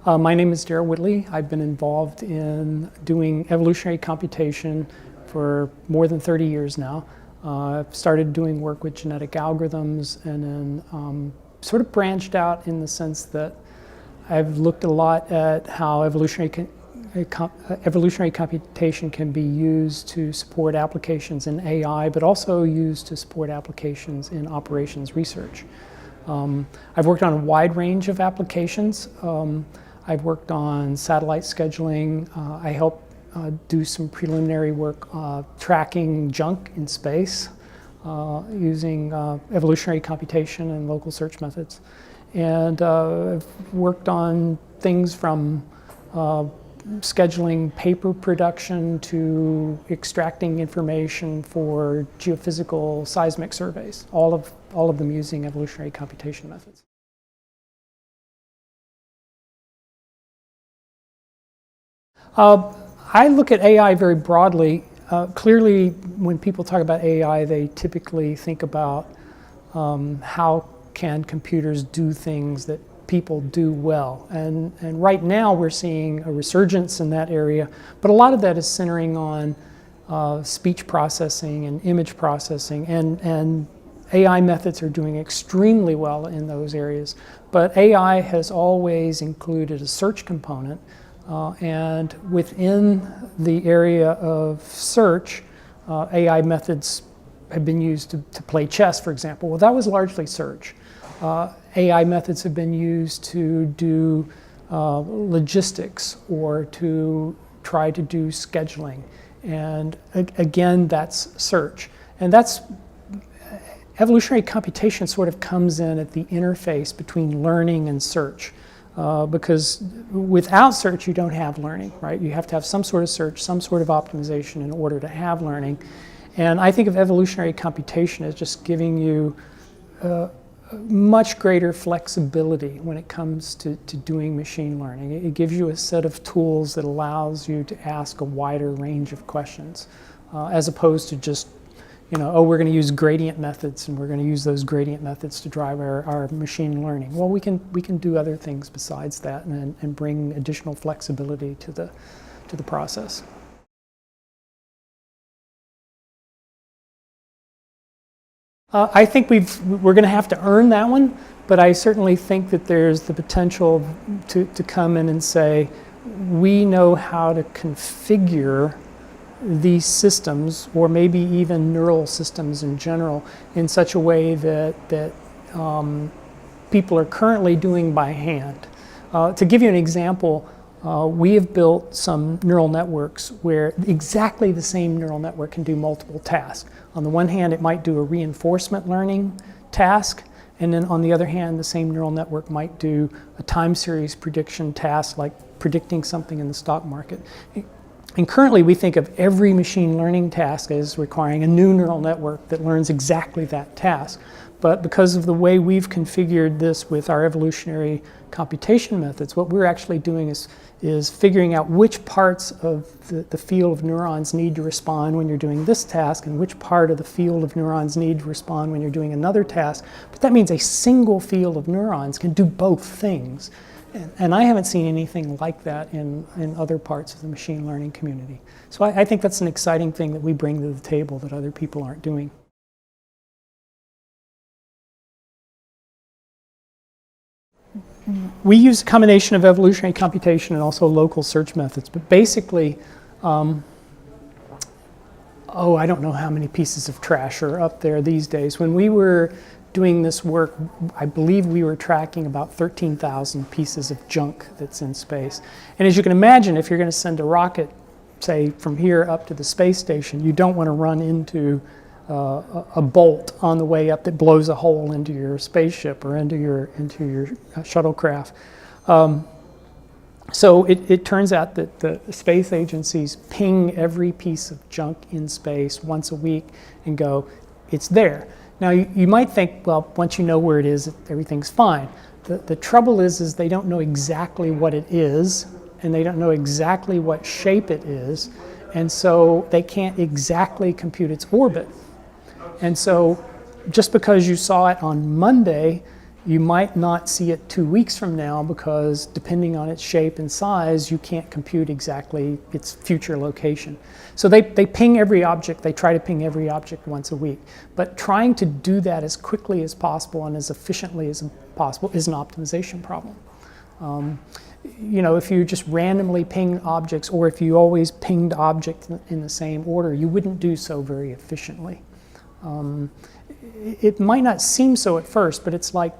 My name is Darrell Whitley. I've been involved in doing evolutionary computation for more than 30 years now. I've started doing work with genetic algorithms and then sort of branched out in the sense that I've looked a lot at how evolutionary computation can be used to support applications in AI, but also used to support applications in operations research. I've worked on a wide range of applications. I've worked on satellite scheduling. I helped do some preliminary work tracking junk in space using evolutionary computation and local search methods. And I've worked on things from scheduling paper production to extracting information for geophysical seismic surveys, all of them using evolutionary computation methods. I look at AI very broadly. Clearly, when people talk about AI, they typically think about how can computers do things that people do well. And right now we're seeing a resurgence in that area, but a lot of that is centering on speech processing and image processing, and AI methods are doing extremely well in those areas. But AI has always included a search component, and within the area of search, AI methods have been used to play chess, for example. Well, that was largely search. AI methods have been used to do logistics or to try to do scheduling. And again, that's search. And that's evolutionary computation sort of comes in at the interface between learning and search. Because without search, you don't have learning, right? You have to have some sort of search, some sort of optimization in order to have learning. And I think of evolutionary computation as just giving you much greater flexibility when it comes to doing machine learning. It gives you a set of tools that allows you to ask a wider range of questions, as opposed to just, oh, we're going to use gradient methods and we're going to use those gradient methods to drive our machine learning. Well, we can do other things besides that and bring additional flexibility to the process. I think we're going to have to earn that one, but I certainly think that there's the potential to come in and say, we know how to configure these systems, or maybe even neural systems in general, in such a way that people are currently doing by hand. To give you an example, we have built some neural networks where exactly the same neural network can do multiple tasks. On the one hand, it might do a reinforcement learning task, and then on the other hand, the same neural network might do a time series prediction task, like predicting something in the stock market. And currently, we think of every machine learning task as requiring a new neural network that learns exactly that task. But because of the way we've configured this with our evolutionary computation methods, what we're actually doing is figuring out which parts of the field of neurons need to respond when you're doing this task, and which part of the field of neurons need to respond when you're doing another task. But that means a single field of neurons can do both things. And I haven't seen anything like that in other parts of the machine learning community. So I think that's an exciting thing that we bring to the table that other people aren't doing. We use a combination of evolutionary computation and also local search methods. But basically, I don't know how many pieces of trash are up there these days. When we were doing this work, I believe we were tracking about 13,000 pieces of junk that's in space. And as you can imagine, if you're going to send a rocket, say, from here up to the space station, you don't want to run into a bolt on the way up that blows a hole into your spaceship or into your shuttlecraft. So it turns out that the space agencies ping every piece of junk in space once a week and go, it's there. Now you might think, well, once you know where it is, everything's fine. The trouble is they don't know exactly what it is, and they don't know exactly what shape it is, and so they can't exactly compute its orbit. And so just because you saw it on Monday, You might not see it 2 weeks from now because depending on its shape and size, you can't compute exactly its future location. So they ping every object, they try to ping every object once a week. But trying to do that as quickly as possible and as efficiently as possible is an optimization problem. If you just randomly ping objects, or if you always pinged objects in the same order, you wouldn't do so very efficiently. It might not seem so at first, but it's like,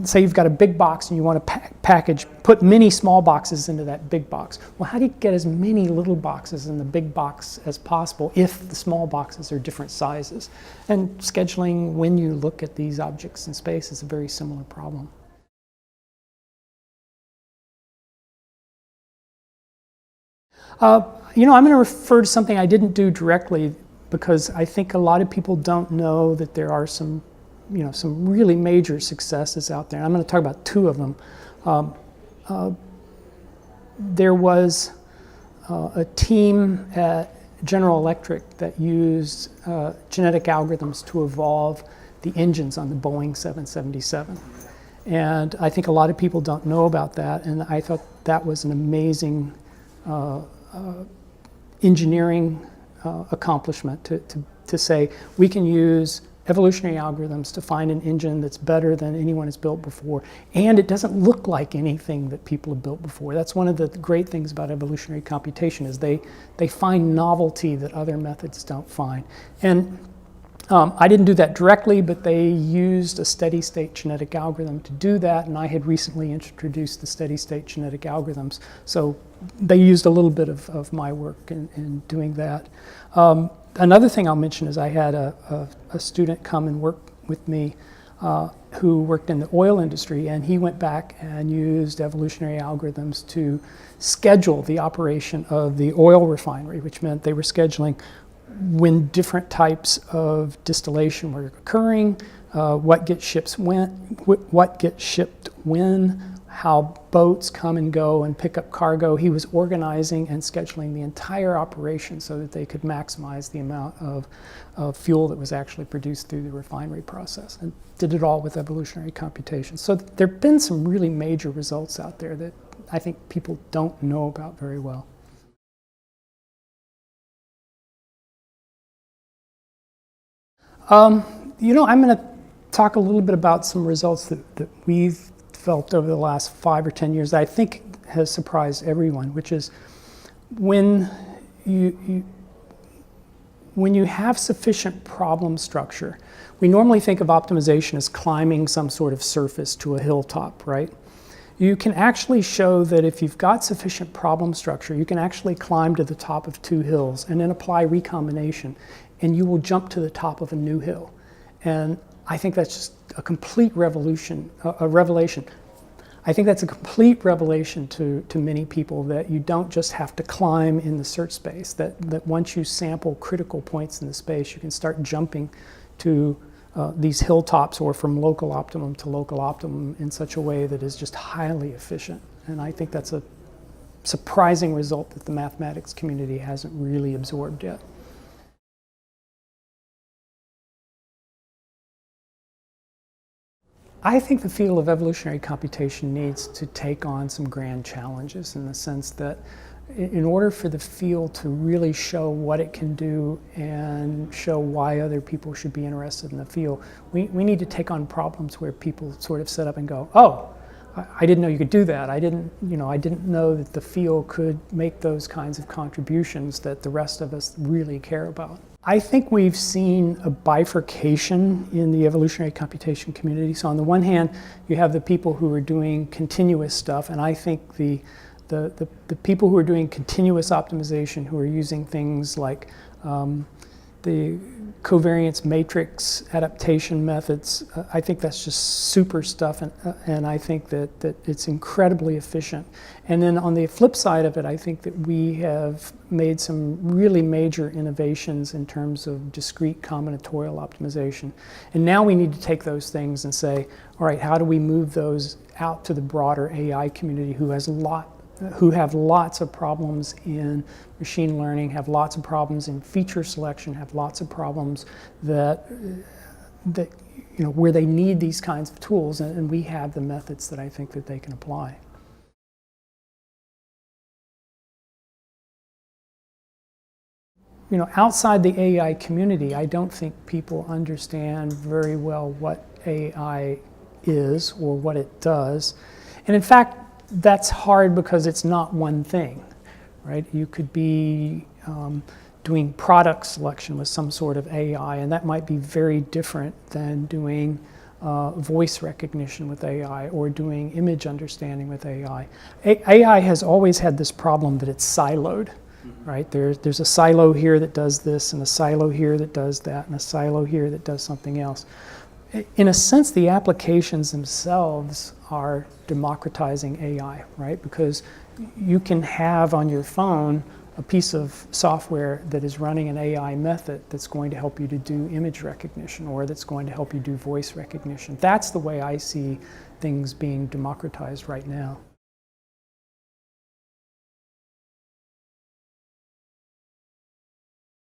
say you've got a big box and you want to put many small boxes into that big box. Well, how do you get as many little boxes in the big box as possible if the small boxes are different sizes? And scheduling when you look at these objects in space is a very similar problem. I'm going to refer to something I didn't do directly because I think a lot of people don't know that there are some really major successes out there. I'm going to talk about 2 of them. There was a team at General Electric that used genetic algorithms to evolve the engines on the Boeing 777. And I think a lot of people don't know about that, and I thought that was an amazing engineering accomplishment to say we can use evolutionary algorithms to find an engine that's better than anyone has built before, and it doesn't look like anything that people have built before. That's one of the great things about evolutionary computation is they find novelty that other methods don't find. And I didn't do that directly, but they used a steady state genetic algorithm to do that, and I had recently introduced the steady state genetic algorithms, so they used a little bit of my work in doing that. Another thing I'll mention is I had a student come and work with me who worked in the oil industry, and he went back and used evolutionary algorithms to schedule the operation of the oil refinery, which meant they were scheduling when different types of distillation were occurring, what gets shipped when, how boats come and go and pick up cargo. He was organizing and scheduling the entire operation so that they could maximize the amount of fuel that was actually produced through the refinery process, and did it all with evolutionary computation. So there have been some really major results out there that I think people don't know about very well. I'm going to talk a little bit about some results that we've developed over the last 5 or 10 years that I think has surprised everyone, which is when you have sufficient problem structure. We normally think of optimization as climbing some sort of surface to a hilltop, right? You can actually show that if you've got sufficient problem structure, you can actually climb to the top of 2 hills and then apply recombination, and you will jump to the top of a new hill. And I think that's just a complete revelation. I think that's a complete revelation to many people, that you don't just have to climb in the search space, that once you sample critical points in the space, you can start jumping to these hilltops or from local optimum to local optimum in such a way that is just highly efficient. And I think that's a surprising result that the mathematics community hasn't really absorbed yet. I think the field of evolutionary computation needs to take on some grand challenges, in the sense that in order for the field to really show what it can do and show why other people should be interested in the field, we need to take on problems where people sort of sit up and go, oh, I didn't know you could do that. I didn't know that the field could make those kinds of contributions that the rest of us really care about. I think we've seen a bifurcation in the evolutionary computation community. So on the one hand, you have the people who are doing continuous stuff, and I think the people who are doing continuous optimization, who are using things like the covariance matrix adaptation methods, I think that's just super stuff, and I think that it's incredibly efficient. And then on the flip side of it, I think that we have made some really major innovations in terms of discrete combinatorial optimization. And now we need to take those things and say, all right, how do we move those out to the broader AI community who have lots of problems in machine learning, have lots of problems in feature selection, have lots of problems that where they need these kinds of tools, and we have the methods that I think that they can apply. Outside the AI community, I don't think people understand very well what AI is or what it does. And in fact, that's hard because it's not one thing, right? You could be doing product selection with some sort of AI, and that might be very different than doing voice recognition with AI or doing image understanding with AI. AI has always had this problem that it's siloed, right? There's a silo here that does this, and a silo here that does that, and a silo here that does something else. In a sense, the applications themselves are democratizing AI, right? Because you can have on your phone a piece of software that is running an AI method that's going to help you to do image recognition, or that's going to help you do voice recognition. That's the way I see things being democratized right now.